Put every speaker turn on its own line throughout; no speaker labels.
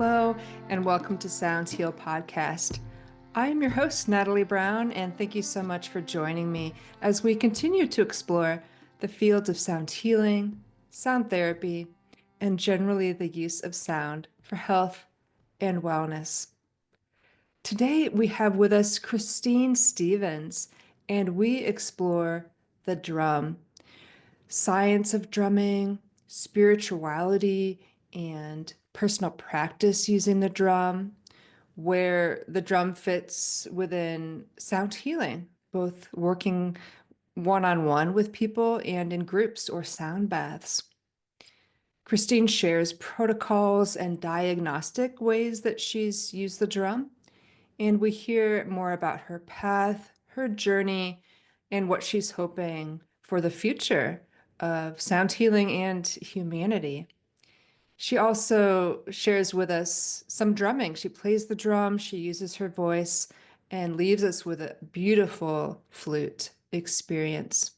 Hello, and welcome to Sounds Heal Podcast. I am your host, Natalie Brown, and thank you so much for joining me as we continue to explore the fields of sound healing, sound therapy, and generally the use of sound for health and wellness. Today, we have with us Christine Stevens, and we explore the drum, science of drumming, spirituality, and personal practice using the drum, where the drum fits within sound healing, both working one-on-one with people and in groups or sound baths. Christine shares protocols and diagnostic ways that she's used the drum, and we hear more about her path, her journey, and what she's hoping for the future of sound healing and humanity. She also shares with us some drumming. She plays the drum, she uses her voice, and leaves us with a beautiful flute experience.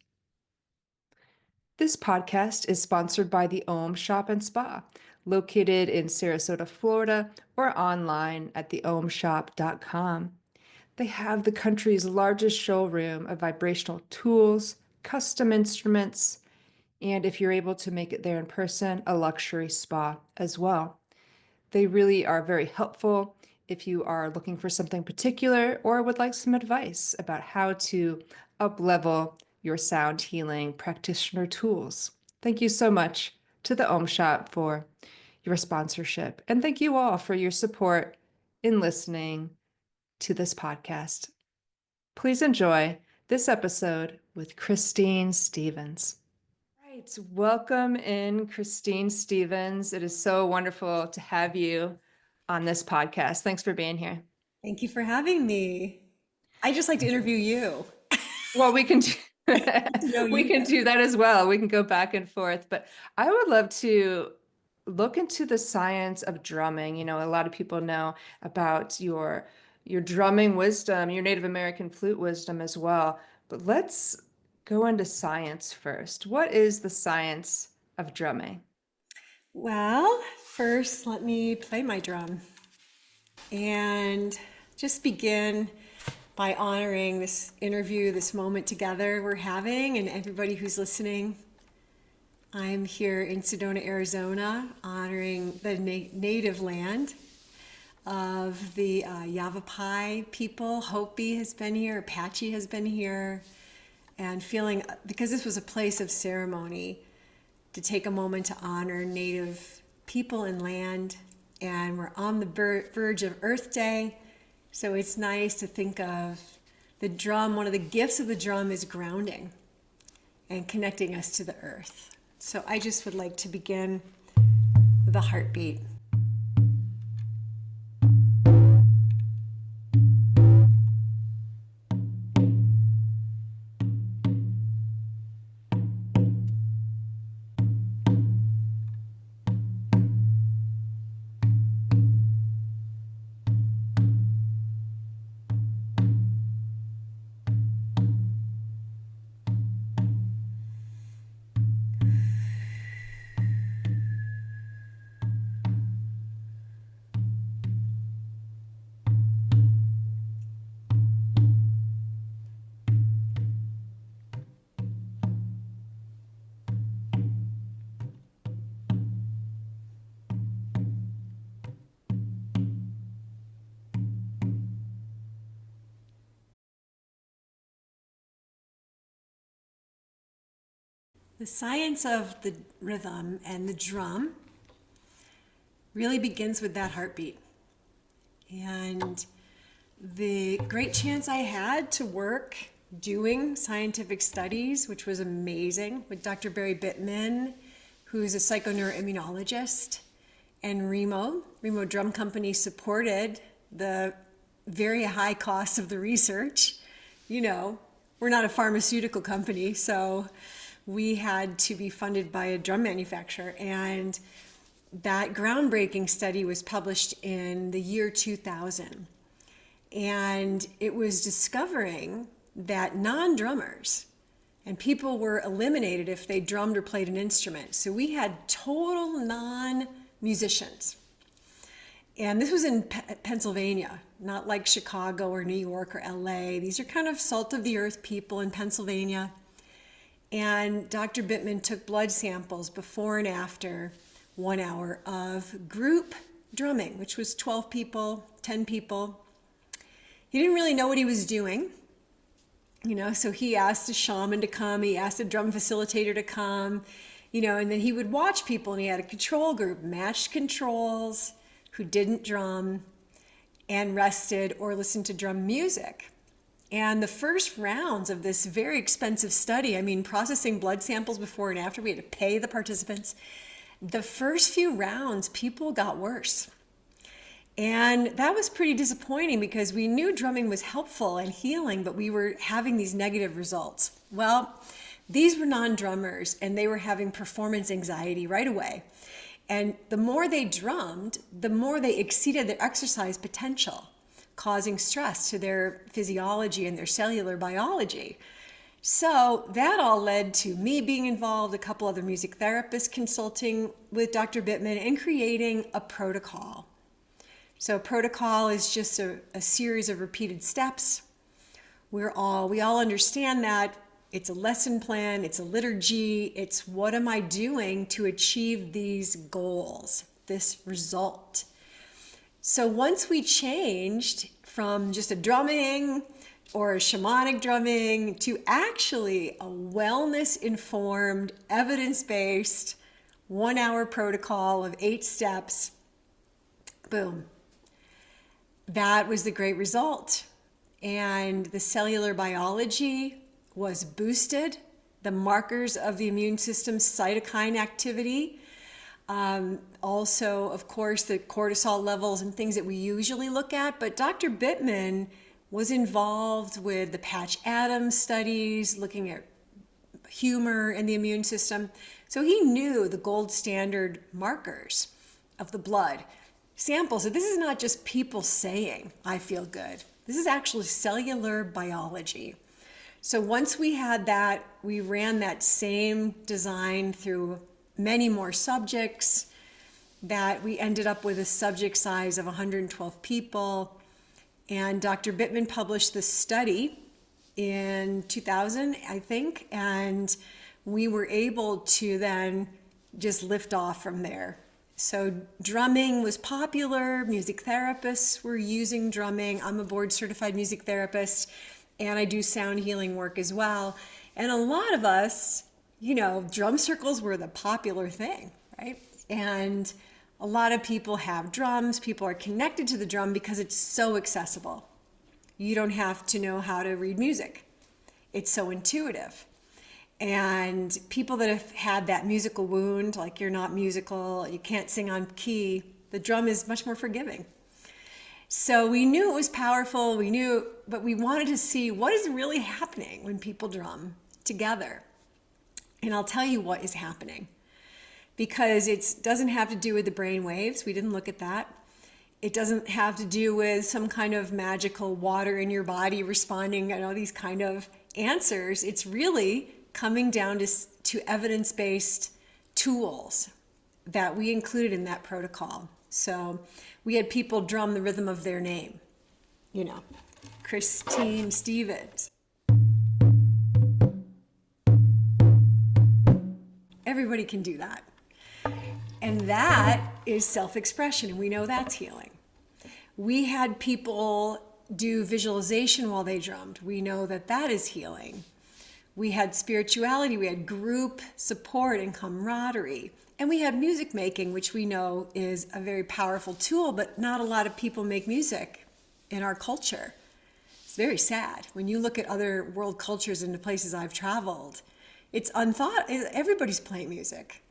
This podcast is sponsored by the Om Shop and Spa, located in Sarasota, Florida, or online at theomshop.com. They have the country's largest showroom of vibrational tools, custom instruments, and if you're able to make it there in person, a luxury spa as well. They really are very helpful if you are looking for something particular or would like some advice about how to up-level your sound healing practitioner tools. Thank you so much to the Om Shop for your sponsorship. And thank you all for your support in listening to this podcast. Please enjoy this episode with Christine Stevens. Right, welcome in, Christine Stevens. It is so wonderful to have you on this podcast. Thanks for being here.
Thank you for having me. I just like to interview you.
Well, we can do,
know
we
you
can
better.
do that as well. We can go back and forth, but I would love to look into the science of drumming. You know, a lot of people know about your drumming wisdom, your Native American flute wisdom as well. But let's go into science first. What is the science of drumming?
Well, first, let me play my drum and just begin by honoring this interview, this moment together we're having, and everybody who's listening. I'm here in Sedona, Arizona, honoring the native land of the Yavapai people. Hopi has been here, Apache has been here, and feeling, because this was a place of ceremony, to take a moment to honor Native people and land. And we're on the verge of Earth Day, so it's nice to think of the drum. One of the gifts of the drum is grounding and connecting us to the earth. So I just would like to begin with a heartbeat. The science of the rhythm and the drum really begins with that heartbeat. And the great chance I had to work doing scientific studies, which was amazing, with Dr. Barry Bittman, who's a psychoneuroimmunologist, and Remo Drum Company supported the very high cost of the research. You know, we're not a pharmaceutical company, so we had to be funded by a drum manufacturer. And that groundbreaking study was published in the year 2000. And it was discovering that non-drummers and people were eliminated if they drummed or played an instrument. So we had total non-musicians. And this was in Pennsylvania, not like Chicago or New York or LA. These are kind of salt of the earth people in Pennsylvania. And Dr. Bittman took blood samples before and after 1 hour of group drumming, which was 12 people, 10 people. He didn't really know what he was doing, so he asked a shaman to come, he asked a drum facilitator to come, and then he would watch people, and he had a control group, matched controls, who didn't drum and rested or listened to drum music. And the first rounds of this very expensive study, processing blood samples before and after, we had to pay the participants. The first few rounds, people got worse. And that was pretty disappointing because we knew drumming was helpful and healing, but we were having these negative results. Well, these were non-drummers and they were having performance anxiety right away. And the more they drummed, the more they exceeded their exercise potential, causing stress to their physiology and their cellular biology. So that all led to me being involved, a couple other music therapists consulting with Dr. Bittman and creating a protocol. So protocol is just a series of repeated steps. We all understand that. It's a lesson plan, it's a liturgy, it's what am I doing to achieve these goals, this result. So once we changed from just a drumming or a shamanic drumming to actually a wellness-informed, evidence-based 1 hour protocol of 8 steps, boom. That was the great result. And the cellular biology was boosted, the markers of the immune system's cytokine activity, also, of course, the cortisol levels and things that we usually look at. But Dr. Bittman was involved with the Patch Adams studies, looking at humor in the immune system. So he knew the gold standard markers of the blood samples. So this is not just people saying, I feel good. This is actually cellular biology. So once we had that, we ran that same design through many more subjects, that we ended up with a subject size of 112 people. And Dr. Bittman published this study in 2000, I think, and we were able to then just lift off from there. So drumming was popular, music therapists were using drumming. I'm a board certified music therapist, and I do sound healing work as well. And a lot of us, drum circles were the popular thing, right? And a lot of people have drums. People are connected to the drum because it's so accessible. You don't have to know how to read music. It's so intuitive. And people that have had that musical wound, like you're not musical, you can't sing on key, the drum is much more forgiving. So we knew it was powerful, but we wanted to see what is really happening when people drum together. And I'll tell you what is happening, because it doesn't have to do with the brain waves. We didn't look at that. It doesn't have to do with some kind of magical water in your body responding, these kind of answers. It's really coming down to evidence-based tools that we included in that protocol. So we had people drum the rhythm of their name, Christine Stevens. Everybody can do that. And that is self-expression, and we know that's healing. We had people do visualization while they drummed. We know that that is healing. We had spirituality, we had group support and camaraderie. And we had music making, which we know is a very powerful tool, but not a lot of people make music in our culture. It's very sad. When you look at other world cultures and the places I've traveled, it's unthought. Everybody's playing music.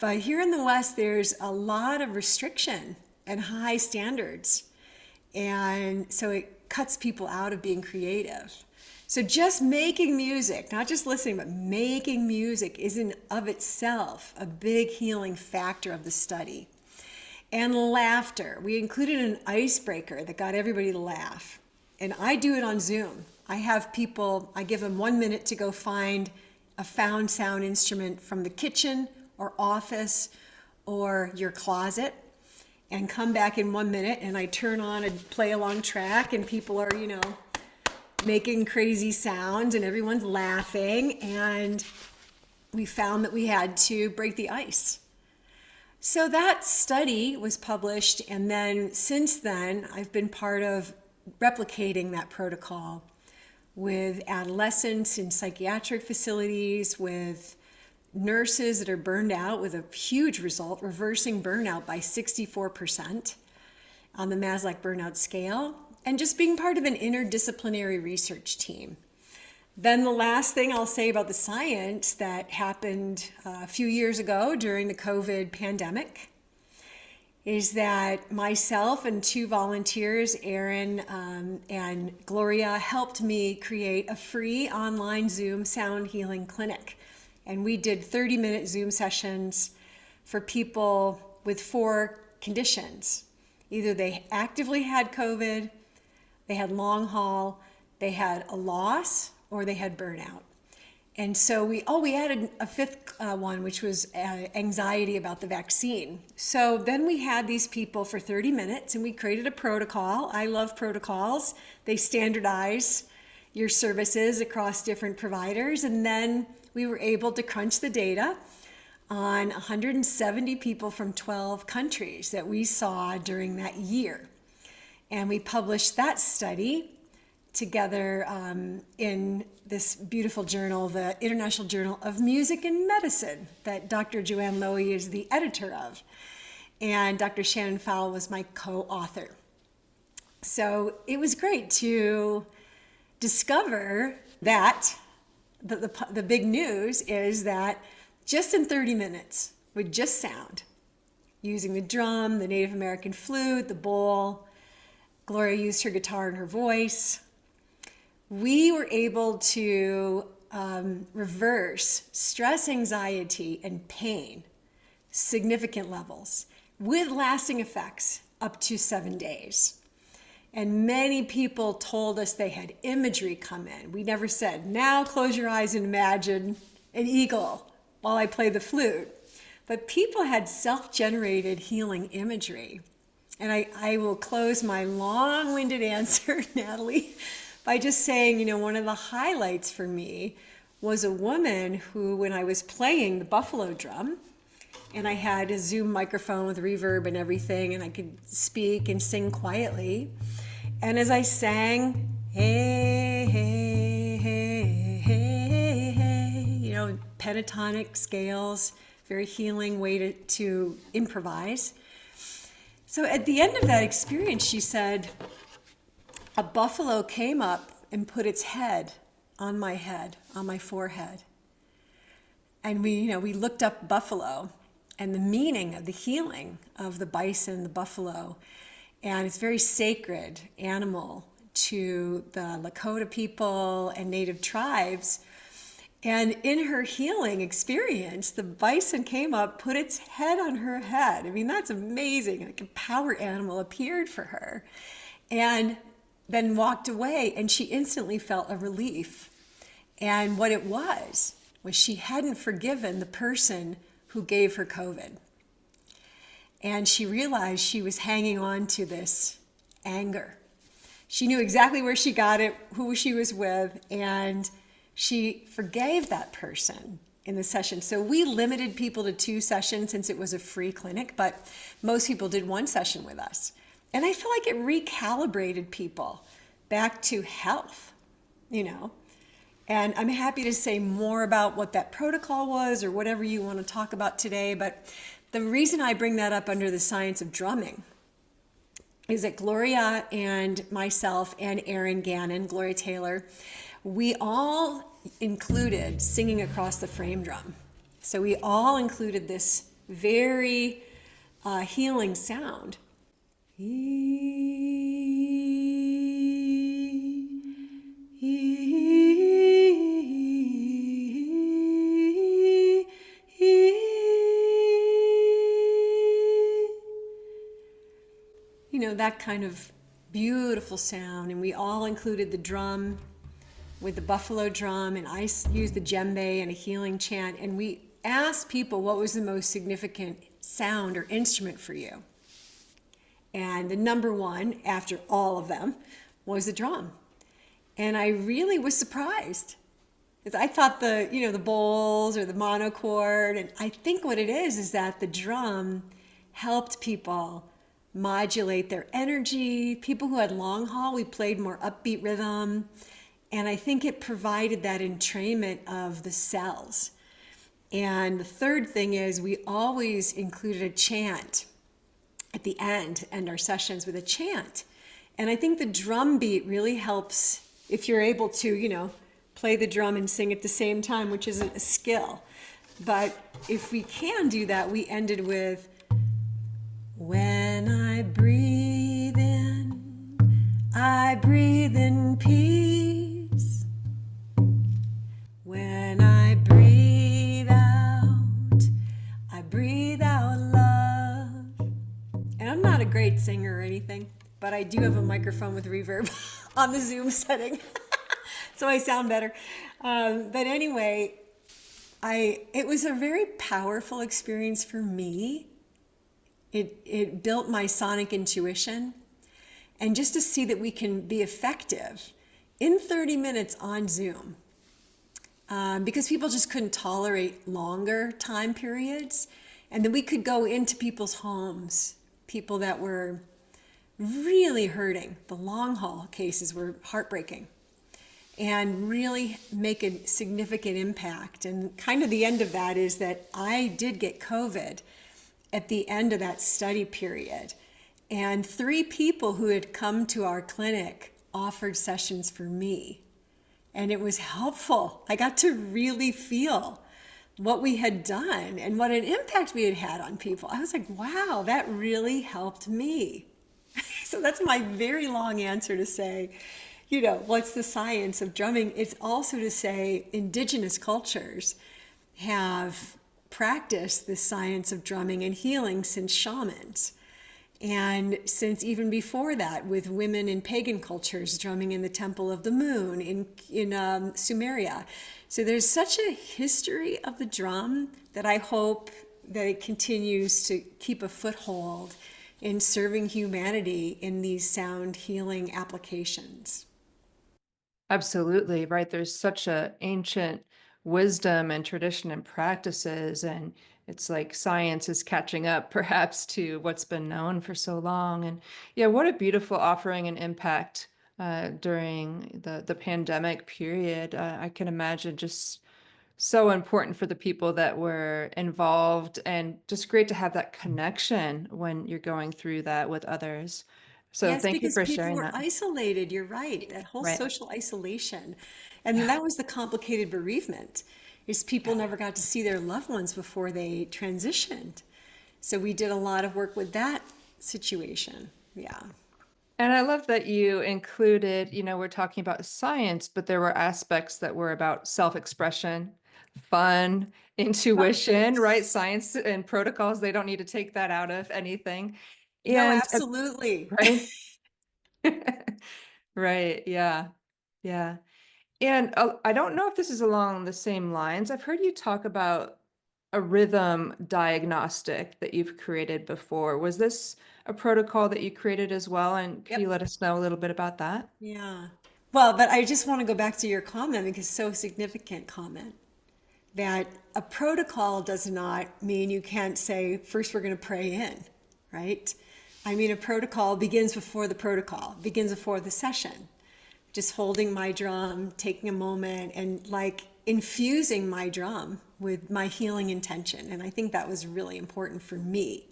But here in the West, there's a lot of restriction and high standards. And so it cuts people out of being creative. So just making music, not just listening, but making music is in of itself a big healing factor of the study. And laughter. We included an icebreaker that got everybody to laugh. And I do it on Zoom. I have people, I give them 1 minute to go find a found sound instrument from the kitchen or office or your closet. and come back in 1 minute, and I turn on a play along track and people are, making crazy sounds and everyone's laughing, and we found that we had to break the ice. So that study was published, and then since then I've been part of replicating that protocol with adolescents in psychiatric facilities, with nurses that are burned out, with a huge result, reversing burnout by 64% on the Maslach burnout scale, and just being part of an interdisciplinary research team. Then the last thing I'll say about the science that happened a few years ago during the COVID pandemic is that myself and two volunteers, Erin and Gloria, helped me create a free online Zoom sound healing clinic. And we did 30-minute Zoom sessions for people with 4 conditions. Either they actively had COVID, they had long haul, they had a loss, or they had burnout. And so we added a 5th one, which was anxiety about the vaccine. So then we had these people for 30 minutes and we created a protocol. I love protocols. They standardize your services across different providers. And then we were able to crunch the data on 170 people from 12 countries that we saw during that year. And we published that study together in this beautiful journal, the International Journal of Music and Medicine, that Dr. Joanne Lowy is the editor of. And Dr. Shannon Fowle was my co-author. So it was great to discover that the big news is that just in 30 minutes with just sound, using the drum, the Native American flute, the bowl, Gloria used her guitar and her voice, we were able to reverse stress, anxiety, and pain, significant levels, with lasting effects up to 7 days. And many people told us they had imagery come in. We never said, now close your eyes and imagine an eagle while I play the flute. But people had self-generated healing imagery. And I will close my long-winded answer, Natalie, by just saying, one of the highlights for me was a woman who, when I was playing the buffalo drum, and I had a Zoom microphone with reverb and everything, and I could speak and sing quietly. And as I sang, hey, hey, hey, hey, hey, pentatonic scales, very healing way to improvise. So at the end of that experience, she said, a buffalo came up and put its head, on my forehead. And we looked up buffalo and the meaning of the healing of the bison, the buffalo. And it's a very sacred animal to the Lakota people and native tribes. And in her healing experience, the bison came up, put its head on her head. I mean, that's amazing. Like a power animal appeared for her. And then walked away, and she instantly felt a relief. And what it was she hadn't forgiven the person who gave her COVID. And she realized she was hanging on to this anger. She knew exactly where she got it, who she was with, and she forgave that person in the session. So we limited people to 2 sessions since it was a free clinic, but most people did 1 session with us. And I feel like it recalibrated people back to health, And I'm happy to say more about what that protocol was or whatever you want to talk about today. But the reason I bring that up under the science of drumming is that Gloria and myself and Erin Gannon, Gloria Taylor, we all included singing across the frame drum. So we all included this very healing sound. That kind of beautiful sound. And we all included the drum with the buffalo drum, and I used the djembe and a healing chant. And we asked people what was the most significant sound or instrument for you. And the number one after all of them was the drum. And I really was surprised. I thought the bowls or the monochord, and I think what it is that the drum helped people modulate their energy. People who had long haul, we played more upbeat rhythm. And I think it provided that entrainment of the cells. And the third thing is we always included a chant at the end our sessions with a chant. And I think the drum beat really helps if you're able to, play the drum and sing at the same time, which is a skill. But if we can do that, we ended with, when I breathe in peace. When I breathe out love. And I'm not a great singer or anything, but I do have a microphone with reverb on the Zoom setting. So I sound better. But anyway, it was a very powerful experience for me. It built my sonic intuition. And just to see that we can be effective in 30 minutes on Zoom, because people just couldn't tolerate longer time periods. And then we could go into people's homes, people that were really hurting. The long haul cases were heartbreaking, and really make a significant impact. And kind of the end of that is that I did get COVID at the end of that study period. And 3 people who had come to our clinic offered sessions for me. And it was helpful. I got to really feel what we had done and what an impact we had had on people. I was like, wow, that really helped me. So that's my very long answer to say, what's the science of drumming? It's also to say indigenous cultures have practiced the science of drumming and healing since shamans. And since even before that, with women in pagan cultures drumming in the Temple of the Moon in Sumeria. So there's such a history of the drum that I hope that it continues to keep a foothold in serving humanity in these sound healing applications.
Absolutely, right. There's such a ancient wisdom and tradition and practices, and it's like science is catching up perhaps to what's been known for so long. And yeah, what a beautiful offering and impact during the pandemic period. I can imagine just so important for the people that were involved, and just great to have that connection when you're going through that with others. So
Yes,
thank you
because
for
people
sharing
were
that.
isolated. You're right. That whole
Right.
social isolation. And
Yeah.
that was the complicated bereavement, is people never got to see their loved ones before they transitioned. So we did a lot of work with that situation. Yeah.
And I love that you included, we're talking about science, but there were aspects that were about self-expression, fun, intuition, right? Science and protocols, they don't need to take that out of anything.
No,
And
absolutely.
right? Right, yeah. Yeah. And I don't know if this is along the same lines. I've heard you talk about a rhythm diagnostic that you've created before. Was this a protocol that you created as well? And could you
Yep.
let us know a little bit about that?
Yeah. Well, but I just want to go back to your comment, because it's so significant comment, that a protocol does not mean you can't say, first we're going to pray in, right? I mean, a protocol begins before the protocol, begins before the session. Just holding my drum, taking a moment, and like infusing my drum with my healing intention. And I think that was really important for me,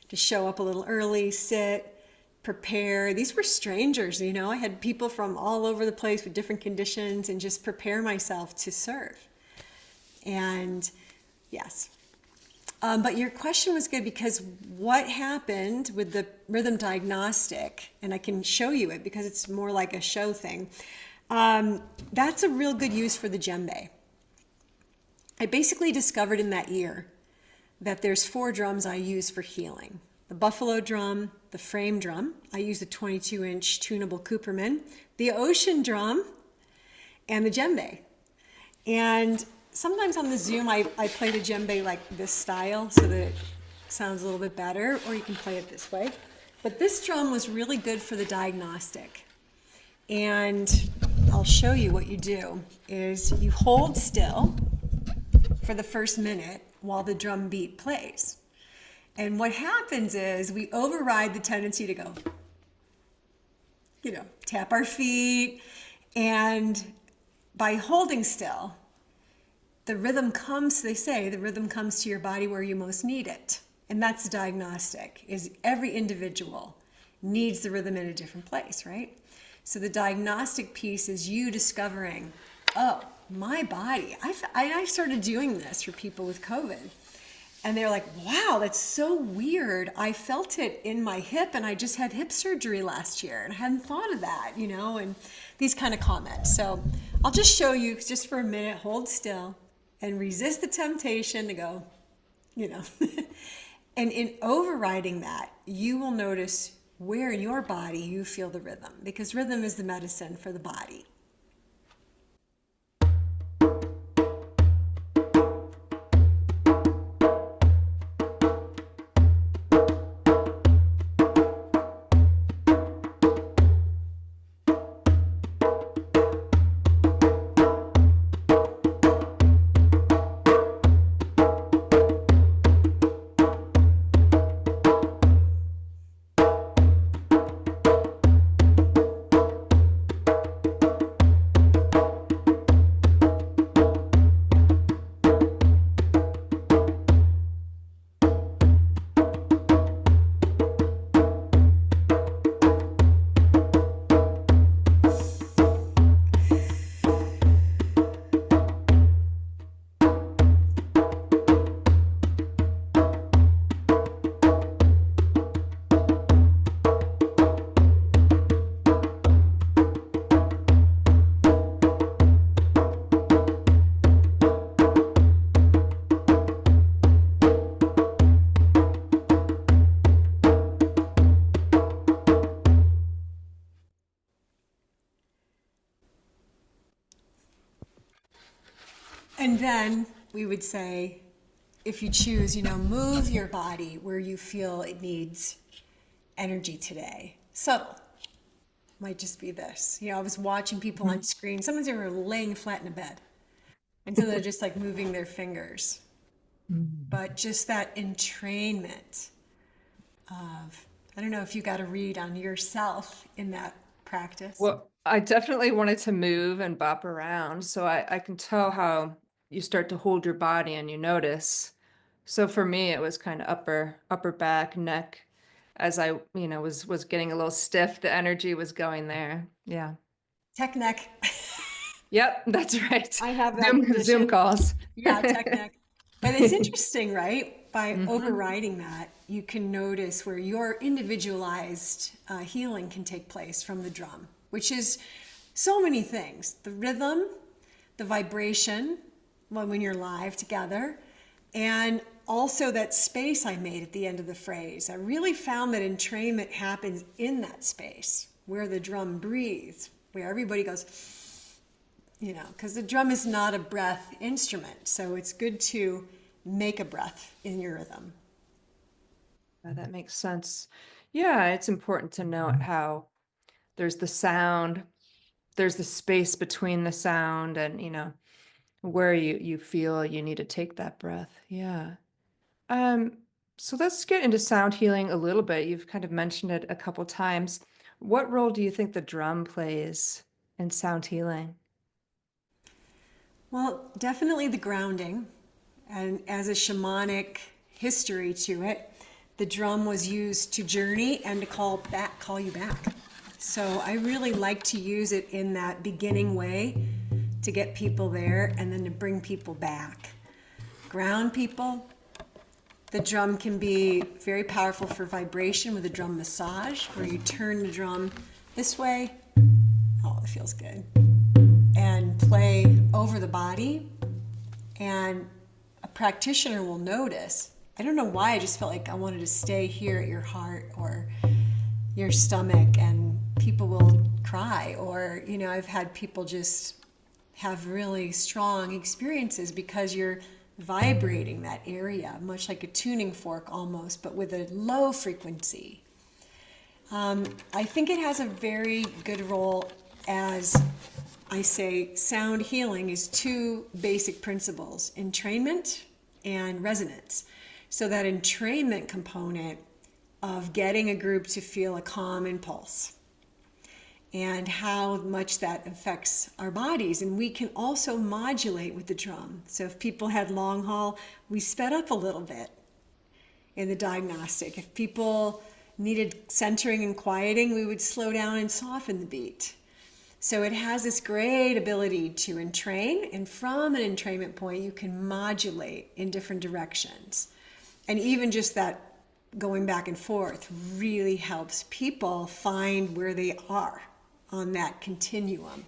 to show up a little early, sit, prepare. These were strangers, I had people from all over the place with different conditions, and just prepare myself to serve. And yes. But your question was good, because what happened with the rhythm diagnostic, and I can show you it because it's more like a show thing. That's a real good use for the djembe. I basically discovered in that year that there's 4 drums I use for healing. The buffalo drum, the frame drum, I use the 22-inch tunable Cooperman, the ocean drum, and the djembe. And sometimes on the Zoom, I play the djembe like this style so that it sounds a little bit better, or you can play it this way. But this drum was really good for the diagnostic. And I'll show you what you do is you hold still for the first minute while the drum beat plays. And what happens is we override the tendency to go, tap our feet. And by holding still, the rhythm comes, they say, the rhythm comes to your body where you most need it. And that's the diagnostic, is every individual needs the rhythm in a different place, right? So the diagnostic piece is you discovering, oh, my body. I started doing this for people with COVID. And they're like, wow, that's so weird. I felt it in my hip and I just had hip surgery last year and I hadn't thought of that, and these kind of comments. So I'll just show you just for a minute, hold still and resist the temptation to go, and in overriding that, you will notice where in your body you feel the rhythm, because rhythm is the medicine for the body. And then we would say, if you choose, move your body where you feel it needs energy today. Subtle. Might just be this. I was watching people on screen. Sometimes they were laying flat in a bed. And so they're just like moving their fingers. But just that entrainment of, I don't know if you got a read on yourself in that practice.
Well, I definitely wanted to move and bop around, so I can tell how you start to hold your body and you notice. So for me, it was kind of upper back, neck. As I, was getting a little stiff, the energy was going there. Yeah.
Tech neck.
Yep, that's right.
I have that
Zoom
condition.
calls.
Yeah, tech neck. But it's interesting, right? By overriding that, you can notice where your individualized healing can take place from the drum, which is so many things. The rhythm, the vibration when you're live together, and also that space I made at the end of the phrase. I really found that entrainment happens in that space where the drum breathes, where everybody goes, because the drum is not a breath instrument. So it's good to make a breath in your rhythm.
That makes sense. Yeah, it's important to note how there's the sound, there's the space between the sound and, where you feel you need to take that breath. Yeah. So let's get into sound healing a little bit. You've kind of mentioned it a couple times. What role do you think the drum plays in sound healing?
Well, definitely the grounding, and as a shamanic history to it, the drum was used to journey and to call you back. So I really like to use it in that beginning way to get people there and then to bring people back. Ground people. The drum can be very powerful for vibration with a drum massage, where you turn the drum this way. Oh, it feels good. And play over the body. And a practitioner will notice. I don't know why, I just felt like I wanted to stay here at your heart or your stomach, and people will cry. Or, I've had people just have really strong experiences because you're vibrating that area, much like a tuning fork almost, but with a low frequency. I think it has a very good role. As I say, sound healing is two basic principles: entrainment and resonance. So that entrainment component of getting a group to feel a calm impulse and how much that affects our bodies. And we can also modulate with the drum. So if people had long haul, we sped up a little bit in the diagnostic. If people needed centering and quieting, we would slow down and soften the beat. So it has this great ability to entrain, and from an entrainment point, you can modulate in different directions. And even just that going back and forth really helps people find where they are on that continuum.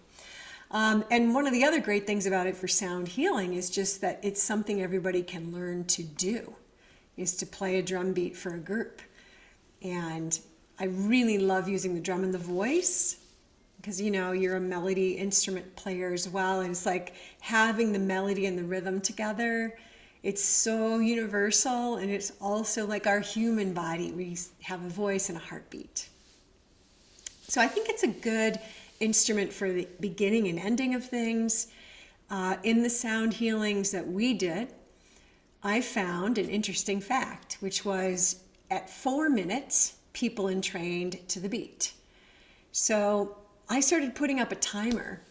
And one of the other great things about it for sound healing is just that it's something everybody can learn to do, is to play a drum beat for a group. And I really love using the drum and the voice, because you're a melody instrument player as well, and it's like having the melody and the rhythm together. It's so universal, and it's also like our human body. We have a voice and a heartbeat. So I think it's a good instrument for the beginning and ending of things. In the sound healings that we did, I found an interesting fact, which was at 4 minutes, people entrained to the beat. So I started putting up a timer,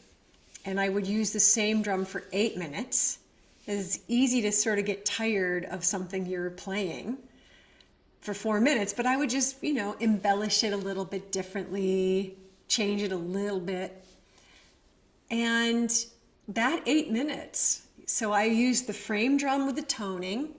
and I would use the same drum for 8 minutes. It's easy to sort of get tired of something you're playing for 4 minutes, but I would just, embellish it a little bit differently, change it a little bit. And that 8 minutes, so I used the frame drum with the toning,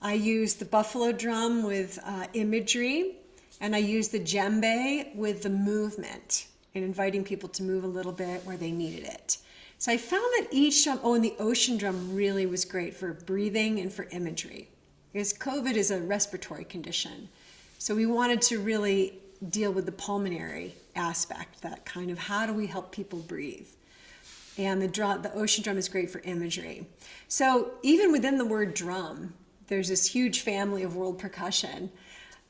I used the buffalo drum with imagery, and I used the djembe with the movement and inviting people to move a little bit where they needed it. So I found that each drum, and the ocean drum really was great for breathing and for imagery, because COVID is a respiratory condition. So we wanted to really deal with the pulmonary aspect, that kind of how do we help people breathe. And the ocean drum is great for imagery. So even within the word drum, there's this huge family of world percussion,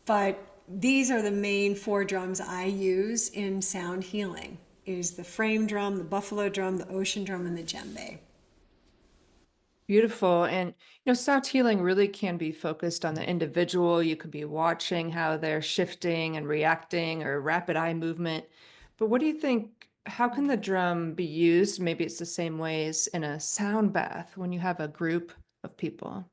but these are the main 4 drums I use in sound healing, is the frame drum, the buffalo drum, the ocean drum, and the djembe.
Beautiful. And, sound healing really can be focused on the individual. You could be watching how they're shifting and reacting, or rapid eye movement. But what do you think? How can the drum be used? Maybe it's the same ways in a sound bath when you have a group of people.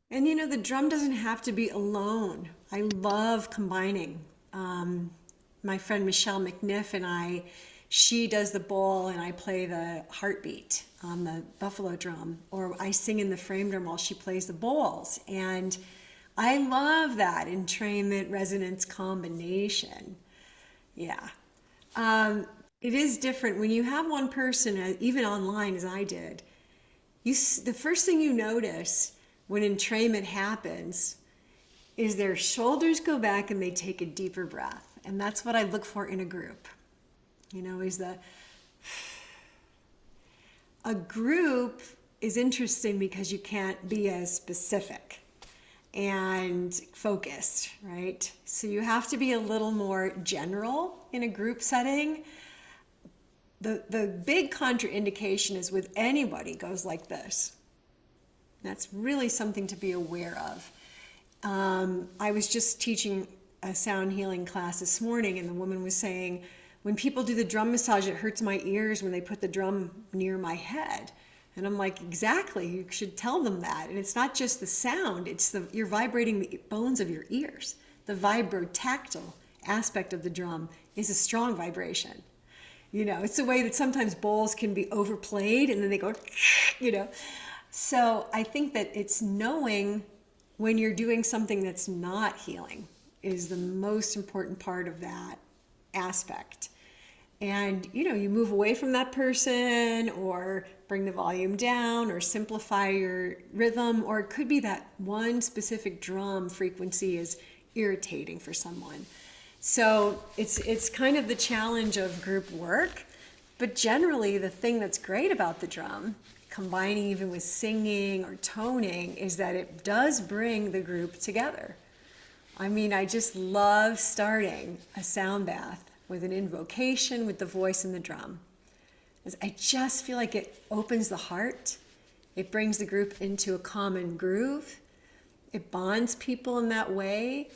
And the drum doesn't have to be alone. I love combining. My friend Michelle McNiff and she does the bowl and I play the heartbeat on the buffalo drum, or I sing in the frame drum while she plays the bowls. And I love that entrainment resonance combination. Yeah. It is different when you have one person, even online as I did. The first thing you notice when entrainment happens is their shoulders go back and they take a deeper breath. And that's what I look for in a group. Is a group is interesting because you can't be as specific and focused, right? So you have to be a little more general in a group setting. The big contraindication is with anybody goes like this. That's really something to be aware of. I was just teaching a sound healing class this morning, and the woman was saying, when people do the drum massage, it hurts my ears when they put the drum near my head. And I'm like, exactly, you should tell them that. And it's not just the sound, you're vibrating the bones of your ears. The vibrotactile aspect of the drum is a strong vibration. It's the way that sometimes bowls can be overplayed and then they go, So I think that it's knowing when you're doing something that's not healing is the most important part of that aspect. And, you move away from that person, or bring the volume down, or simplify your rhythm, or it could be that one specific drum frequency is irritating for someone. So it's kind of the challenge of group work. But generally, the thing that's great about the drum, combining even with singing or toning, is that it does bring the group together. I mean, I just love starting a sound bath with an invocation with the voice and the drum. I just feel like it opens the heart. It brings the group into a common groove. It bonds people in that way.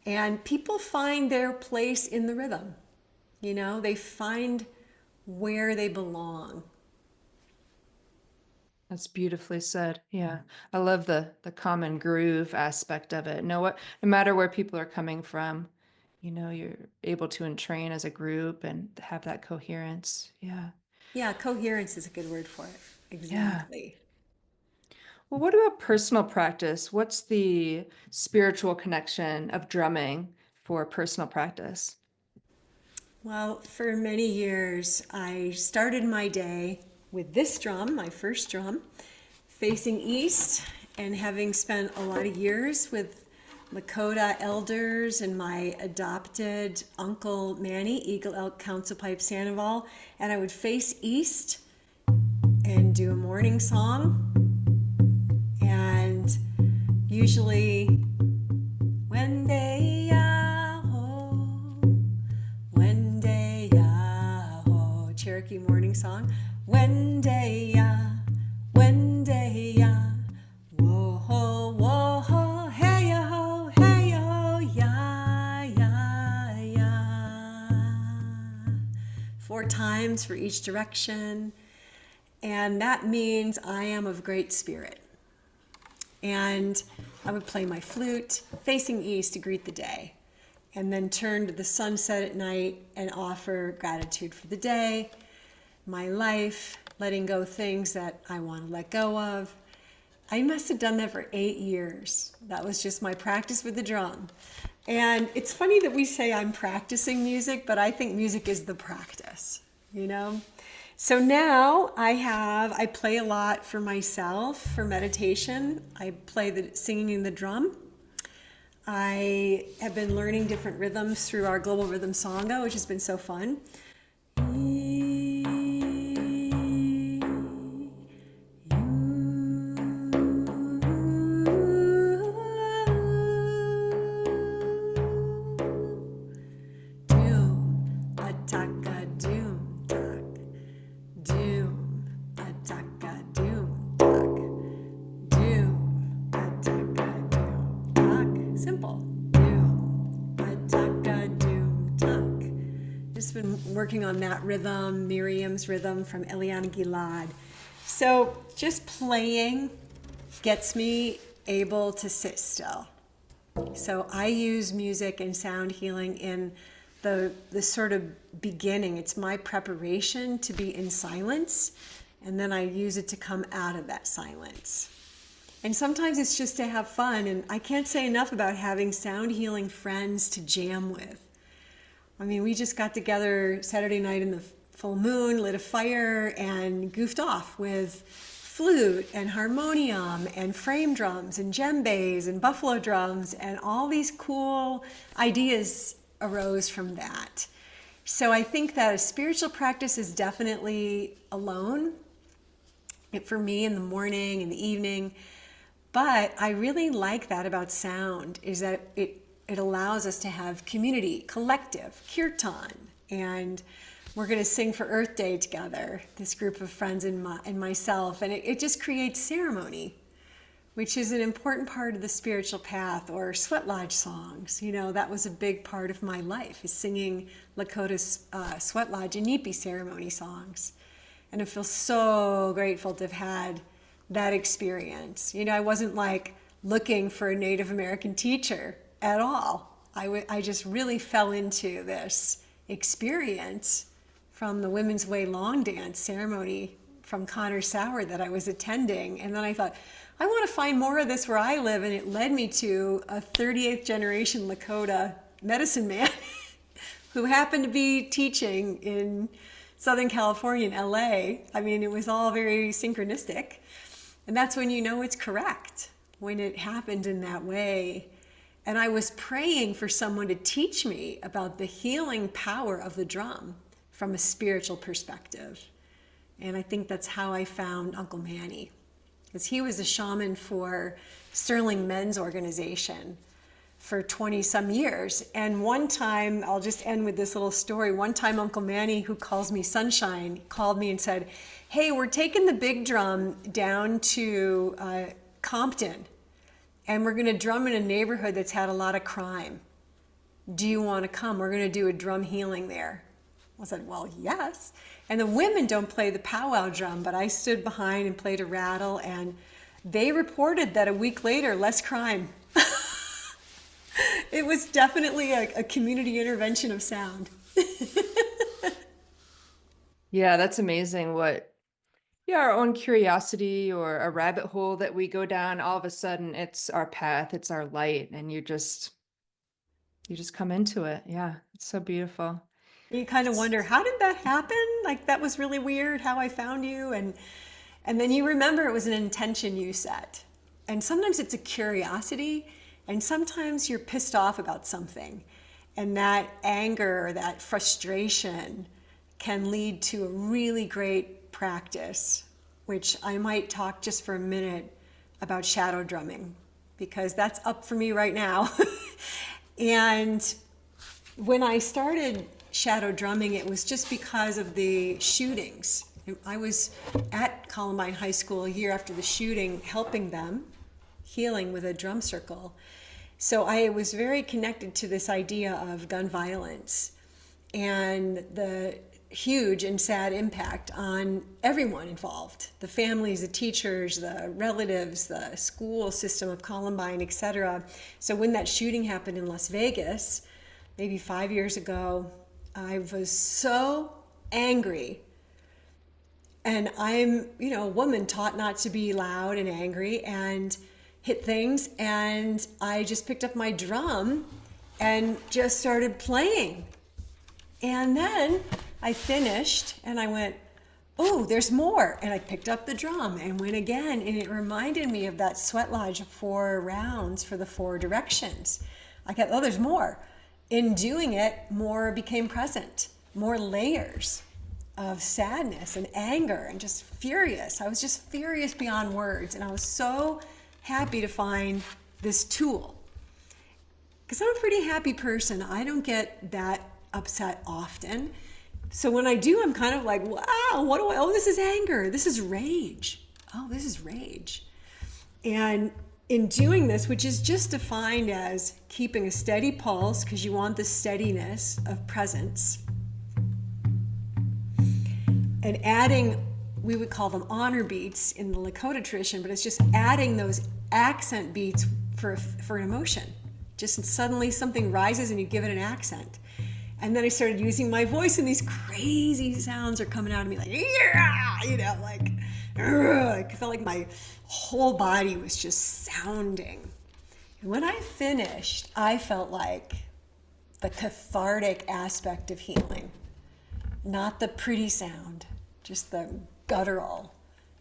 And people find their place in the rhythm. You know, they find where they belong.
That's beautifully said. Yeah. I love the common groove aspect of it. No matter where people are coming from, you're able to entrain as a group and have that coherence. Yeah.
Yeah, coherence is a good word for it.
Yeah.
Exactly.
Well, what about personal practice? What's the spiritual connection of drumming for personal practice?
Well, for many years, I started my day with this drum, my first drum, facing east, and having spent a lot of years with Lakota elders and my adopted uncle Manny, Eagle Elk Council Pipe Sandoval, and I would face east and do a morning song, and usually Wendeya, Cherokee morning song. Wendeya, whoa ho, hey ho, ya. 4 times for each direction. And that means I am of great spirit. And I would play my flute facing east to greet the day, and then turn to the sunset at night and offer gratitude for the day, my life, letting go things that I want to let go of. I must have done that for 8 years. That was just my practice with the drum. And it's funny that we say I'm practicing music, but I think music is the practice, you know? So now I play a lot for myself for meditation. I play the singing the drum. I have been learning different rhythms through our Global Rhythm Sangha, which has been so fun. Been working on that rhythm, Miriam's rhythm from Eliana Gilad. So just playing gets me able to sit still. So I use music and sound healing in the sort of beginning. It's my preparation to be in silence, and then I use it to come out of that silence. And sometimes it's just to have fun, and I can't say enough about having sound healing friends to jam with. I mean, we just got together Saturday night in the full moon, lit a fire, and goofed off with flute and harmonium and frame drums and djembes and buffalo drums, and all these cool ideas arose from that. So I think that a spiritual practice is definitely alone, for me in the morning, in the evening. But I really like that about sound, is that it allows us to have community, collective, kirtan, and we're going to sing for Earth Day together, this group of friends and myself, and it just creates ceremony, which is an important part of the spiritual path. Or sweat lodge songs, that was a big part of my life, is singing Lakota's sweat lodge and Nipi ceremony songs, and I feel so grateful to have had that experience. I wasn't like looking for a Native American teacher at all. I just really fell into this experience from the Women's Way long dance ceremony from Connor Sauer that I was attending. And then I thought, I want to find more of this where I live. And it led me to a 38th generation Lakota medicine man who happened to be teaching in Southern California in LA. I mean, it was all very synchronistic. And that's when you know it's correct, when it happened in that way. And I was praying for someone to teach me about the healing power of the drum from a spiritual perspective. And I think that's how I found Uncle Manny, because he was a shaman for Sterling Men's Organization, for 20 some years. And one time, I'll just end with this little story. One time, Uncle Manny, who calls me Sunshine, called me and said, hey, we're taking the big drum down to Compton, and we're going to drum in a neighborhood that's had a lot of crime. Do you want to come? We're going to do a drum healing there. I said, well, yes. And the women don't play the powwow drum, but I stood behind and played a rattle, and they reported that a week later, less crime. It was definitely a community intervention of sound.
Yeah, that's amazing our own curiosity or a rabbit hole that we go down, all of a sudden it's our path, it's our light, and you just come into it. Yeah, it's so beautiful.
You kind of wonder, how did that happen? Like, that was really weird how I found you. And then you remember it was an intention you set. And sometimes it's a curiosity, and sometimes you're pissed off about something. And that anger or that frustration can lead to a really great practice, which I might talk just for a minute about shadow drumming, because that's up for me right now. And when I started shadow drumming, it was just because of the shootings. I was at Columbine High School a year after the shooting, helping them, healing with a drum circle. So I was very connected to this idea of gun violence and the huge and sad impact on everyone involved, the families, the teachers, the relatives, the school system of Columbine, etc. So when that shooting happened in Las Vegas, maybe 5 years ago, I was so angry. And I'm, a woman taught not to be loud and angry and hit things. And I just picked up my drum and just started playing. And then I finished and I went, oh, there's more. And I picked up the drum and went again. And it reminded me of that sweat lodge of 4 rounds for the 4 directions. I thought, oh, there's more. In doing it, more became present, more layers of sadness and anger and just furious. I was just furious beyond words. And I was so happy to find this tool. Because I'm a pretty happy person. I don't get that upset often. So when I do, I'm kind of like, wow, oh, this is anger. This is rage. Oh, this is rage. And in doing this, which is just defined as keeping a steady pulse, because you want the steadiness of presence, and adding, we would call them honor beats in the Lakota tradition, but it's just adding those accent beats for an emotion. Just suddenly something rises and you give it an accent. And then I started using my voice, and these crazy sounds are coming out of me, like, yeah, like, I felt like my whole body was just sounding. And when I finished, I felt like the cathartic aspect of healing, not the pretty sound, just the guttural,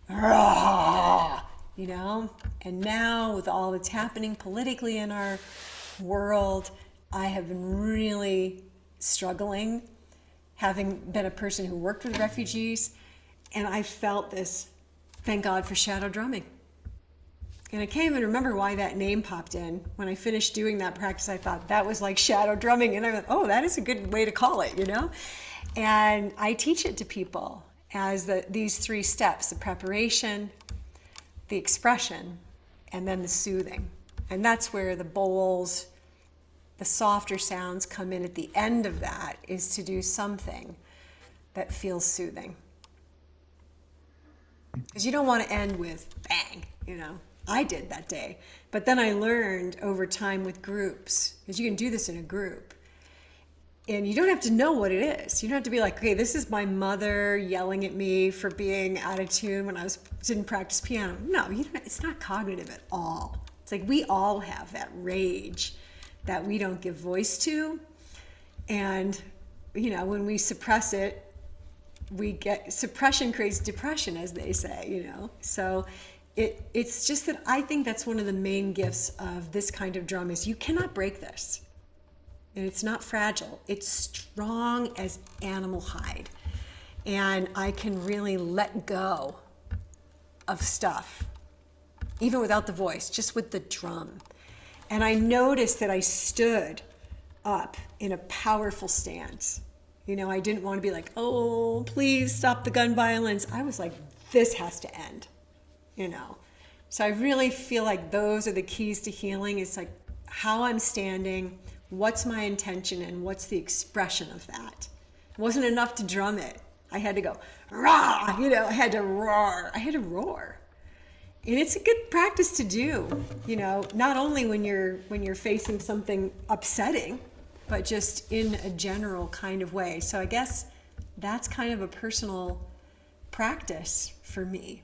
and now with all that's happening politically in our world, I have been really struggling, having been a person who worked with refugees, and I felt this, thank God for shadow drumming. And I can't even remember why that name popped in. When I finished doing that practice, I thought that was like shadow drumming, and I went, oh, that is a good way to call it, And I teach it to people as these 3 steps: the preparation, the expression, and then the soothing. And that's where the bowls, the softer sounds come in at the end of that, is to do something that feels soothing. Because you don't want to end with bang, I did that day. But then I learned over time with groups, because you can do this in a group. And you don't have to know what it is. You don't have to be like, okay, this is my mother yelling at me for being out of tune when I didn't practice piano. No, it's not cognitive at all. It's like we all have that rage that we don't give voice to. And, when we suppress it, suppression creates depression, as they say, So it's just that I think that's one of the main gifts of this kind of drum is you cannot break this. And it's not fragile. It's strong as animal hide. And I can really let go of stuff, even without the voice, just with the drum. And I noticed that I stood up in a powerful stance. I didn't want to be like, oh, please stop the gun violence. I was like, this has to end, you know. So I really feel like those are the keys to healing. It's like how I'm standing, what's my intention, and what's the expression of that. It wasn't enough to drum it. I had to go, rah, I had to roar. I had to roar. And it's a good practice to do, not only when you're facing something upsetting, but just in a general kind of way. So I guess that's kind of a personal practice for me.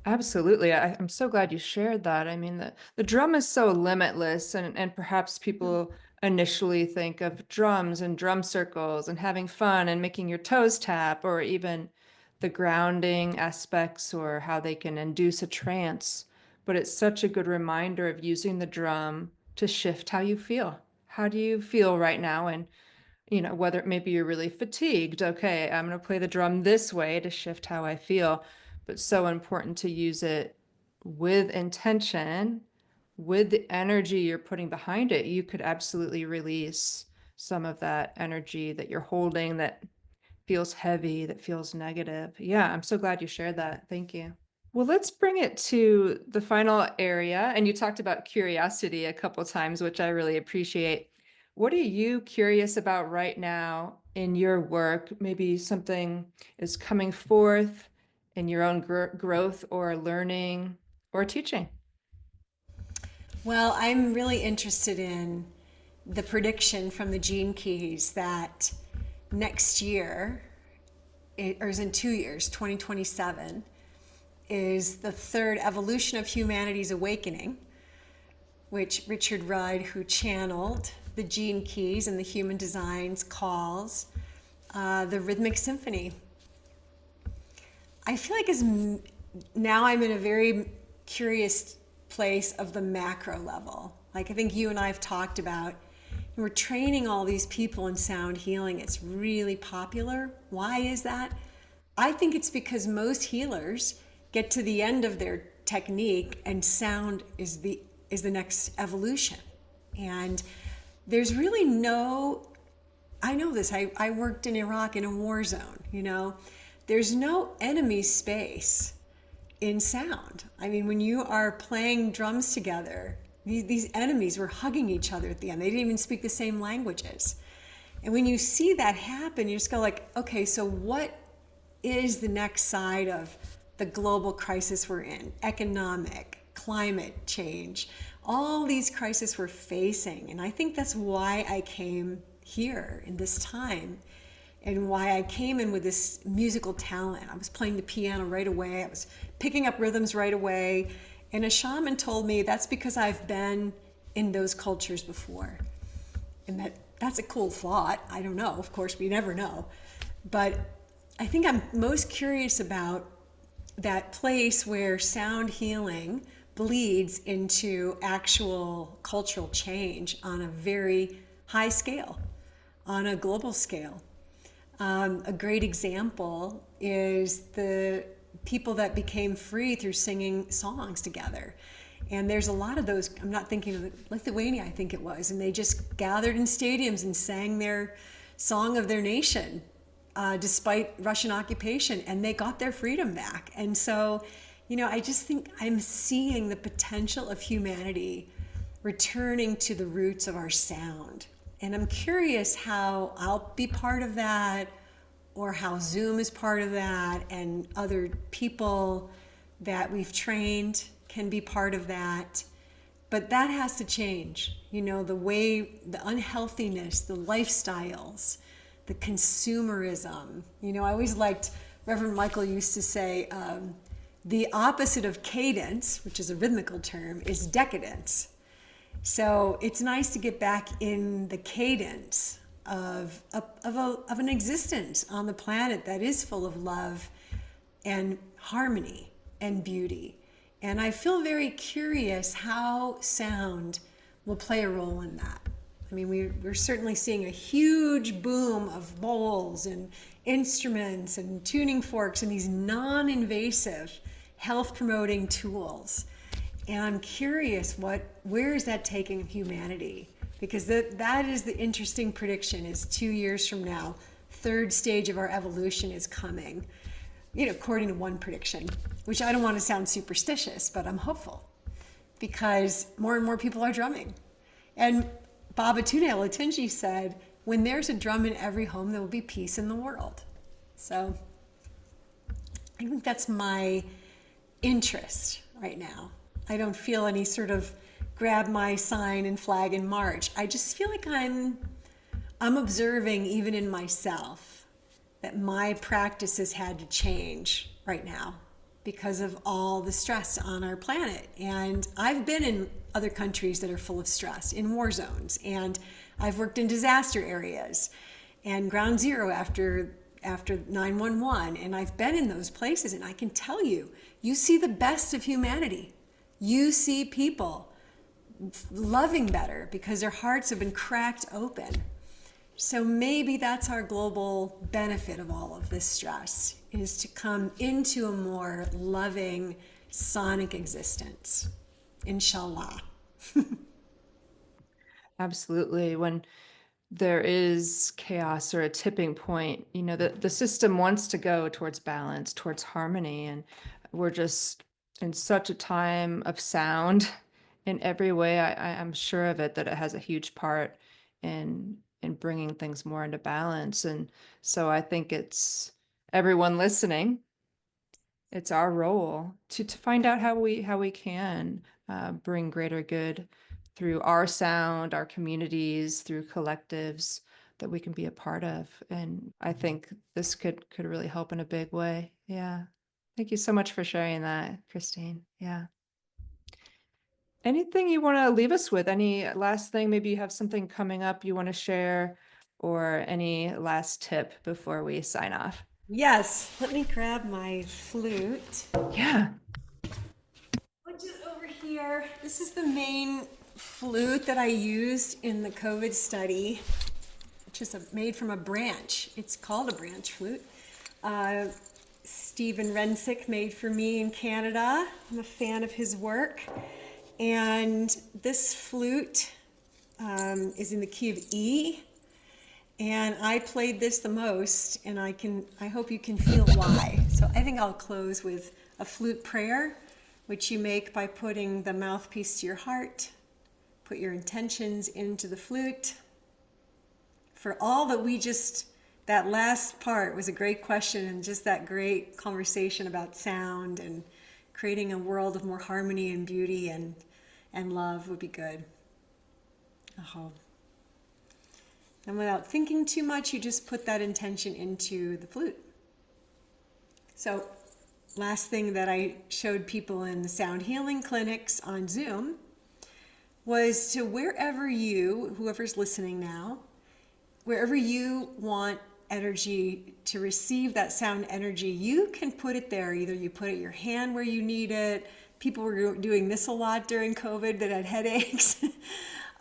Absolutely. I'm so glad you shared that. I mean, the drum is so limitless, and perhaps people initially think of drums and drum circles and having fun and making your toes tap, or even the grounding aspects or how they can induce a trance. But it's such a good reminder of using the drum to shift how you feel. How do you feel right now? And whether maybe you're really fatigued. Okay, I'm going to play the drum this way to shift how I feel. But so important to use it with intention, with the energy you're putting behind it. You could absolutely release some of that energy that you're holding that feels heavy, that feels negative. Yeah, I'm so glad you shared that. Thank you. Well, let's bring it to the final area. And you talked about curiosity a couple times, which I really appreciate. What are you curious about right now in your work? Maybe something is coming forth in your own growth or learning or teaching.
Well, I'm really interested in the prediction from the gene keys that next year, or is in 2 years, 2027, is the third evolution of humanity's awakening, which Richard Rudd, who channeled the gene keys and the human designs, calls the rhythmic symphony. I feel like now I'm in a very curious place of the macro level. Like I think you and I have talked about, we're training all these people in sound healing. It's really popular. Why is that? I think it's because most healers get to the end of their technique and sound is the next evolution. And there's really I know this, I worked in Iraq in a war zone, there's no enemy space in sound. I mean, when you are playing drums together, these enemies were hugging each other at the end. They didn't even speak the same languages. And when you see that happen, you just go like, okay, so what is the next side of the global crisis we're in? Economic, climate change, all these crises we're facing. And I think that's why I came here in this time and why I came in with this musical talent. I was playing the piano right away. I was picking up rhythms right away. And a shaman told me that's because I've been in those cultures before. And that's a cool thought. I don't know. Of course, we never know. But I think I'm most curious about that place where sound healing bleeds into actual cultural change on a very high scale, on a global scale. A great example is the people that became free through singing songs together. And there's a lot of those, I'm not thinking of Lithuania, I think it was, and they just gathered in stadiums and sang their song of their nation despite Russian occupation, and they got their freedom back. And so, I just think I'm seeing the potential of humanity returning to the roots of our sound. And I'm curious how I'll be part of that, or how Zoom is part of that, and other people that we've trained can be part of that. But that has to change. The way, the unhealthiness, the lifestyles, the consumerism. I always liked, Reverend Michael used to say, the opposite of cadence, which is a rhythmical term, is decadence. So it's nice to get back in the cadence of an existence on the planet that is full of love and harmony and beauty. And I feel very curious how sound will play a role in that. I mean, we're certainly seeing a huge boom of bowls and instruments and tuning forks and these non-invasive health-promoting tools. And I'm curious, where is that taking humanity? Because that is the interesting prediction, is 2 years from now, third stage of our evolution is coming, according to one prediction, which I don't want to sound superstitious, but I'm hopeful because more and more people are drumming. And Babatunde Olatunji said, when there's a drum in every home, there will be peace in the world. So I think that's my interest right now. I don't feel any sort of grab my sign and flag and march. I just feel like I'm observing, even in myself, that my practice has had to change right now because of all the stress on our planet. And I've been in other countries that are full of stress, in war zones, and I've worked in disaster areas and ground zero after 911, and I've been in those places, and I can tell you, you see the best of humanity. You see people loving better because their hearts have been cracked open. So maybe that's our global benefit of all of this stress, is to come into a more loving sonic existence. Inshallah.
Absolutely. When there is chaos or a tipping point, the system wants to go towards balance, towards harmony. And we're just in such a time of sound in every way. I'm sure of it, that it has a huge part in bringing things more into balance. And so I think it's everyone listening, it's our role to find out how we can bring greater good through our sound, our communities, through collectives that we can be a part of. And I think this could really help in a big way. Yeah. Thank you so much for sharing that, Christine. Yeah. Anything you want to leave us with? Any last thing? Maybe you have something coming up you want to share, or any last tip before we sign off?
Yes, let me grab my flute.
Yeah.
Which is over here. This is the main flute that I used in the COVID study, which is made from a branch. It's called a branch flute. Stephen Rensick made for me in Canada. I'm a fan of his work. And this flute is in the key of E. And I played this the most, and I hope you can feel why. So I think I'll close with a flute prayer, which you make by putting the mouthpiece to your heart. Put your intentions into the flute. For all that that last part was a great question, and just that great conversation about sound and creating a world of more harmony and beauty and love would be good. Oh. And without thinking too much, you just put that intention into the flute. So, last thing that I showed people in the sound healing clinics on Zoom was to whoever's listening now, wherever you want energy to receive that sound energy, you can put it there. Either you put it your hand where you need it. People were doing this a lot during COVID that had headaches.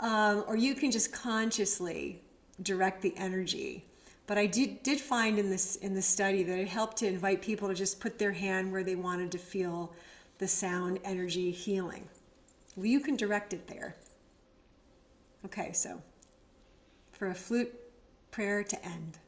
Or you can just consciously direct the energy. But I did find in the study that it helped to invite people to just put their hand where they wanted to feel the sound energy healing. Well, you can direct it there. Okay, so for a flute prayer to end.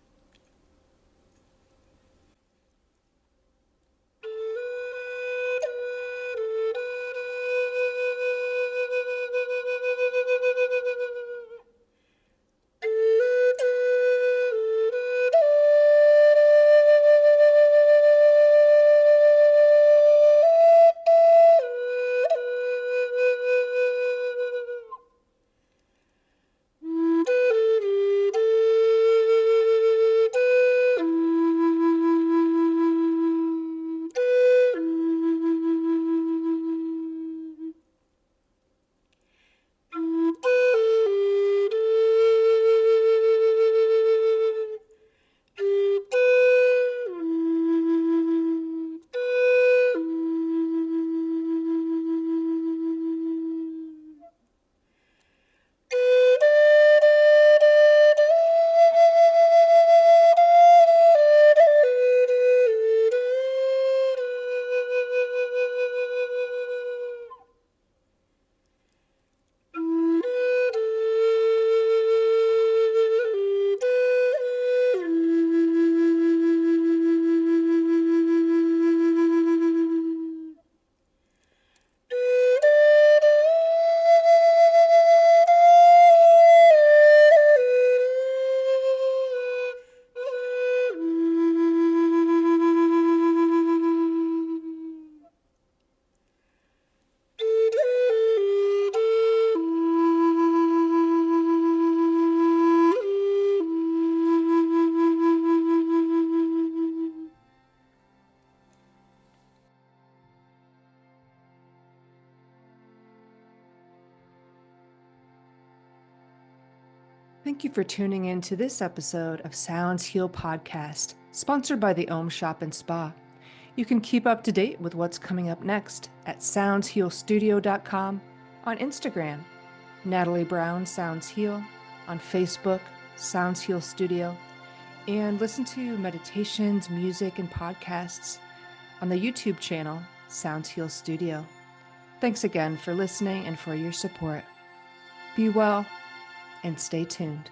Thank you for tuning in to this episode of Sounds Heal Podcast, sponsored by the Om Shop and Spa. You can keep up to date with what's coming up next at soundshealstudio.com, on Instagram, Natalie Brown Sounds Heal, on Facebook, Sounds Heal Studio, and listen to meditations, music, and podcasts on the YouTube channel, Sounds Heal Studio. Thanks again for listening and for your support. Be well and stay tuned.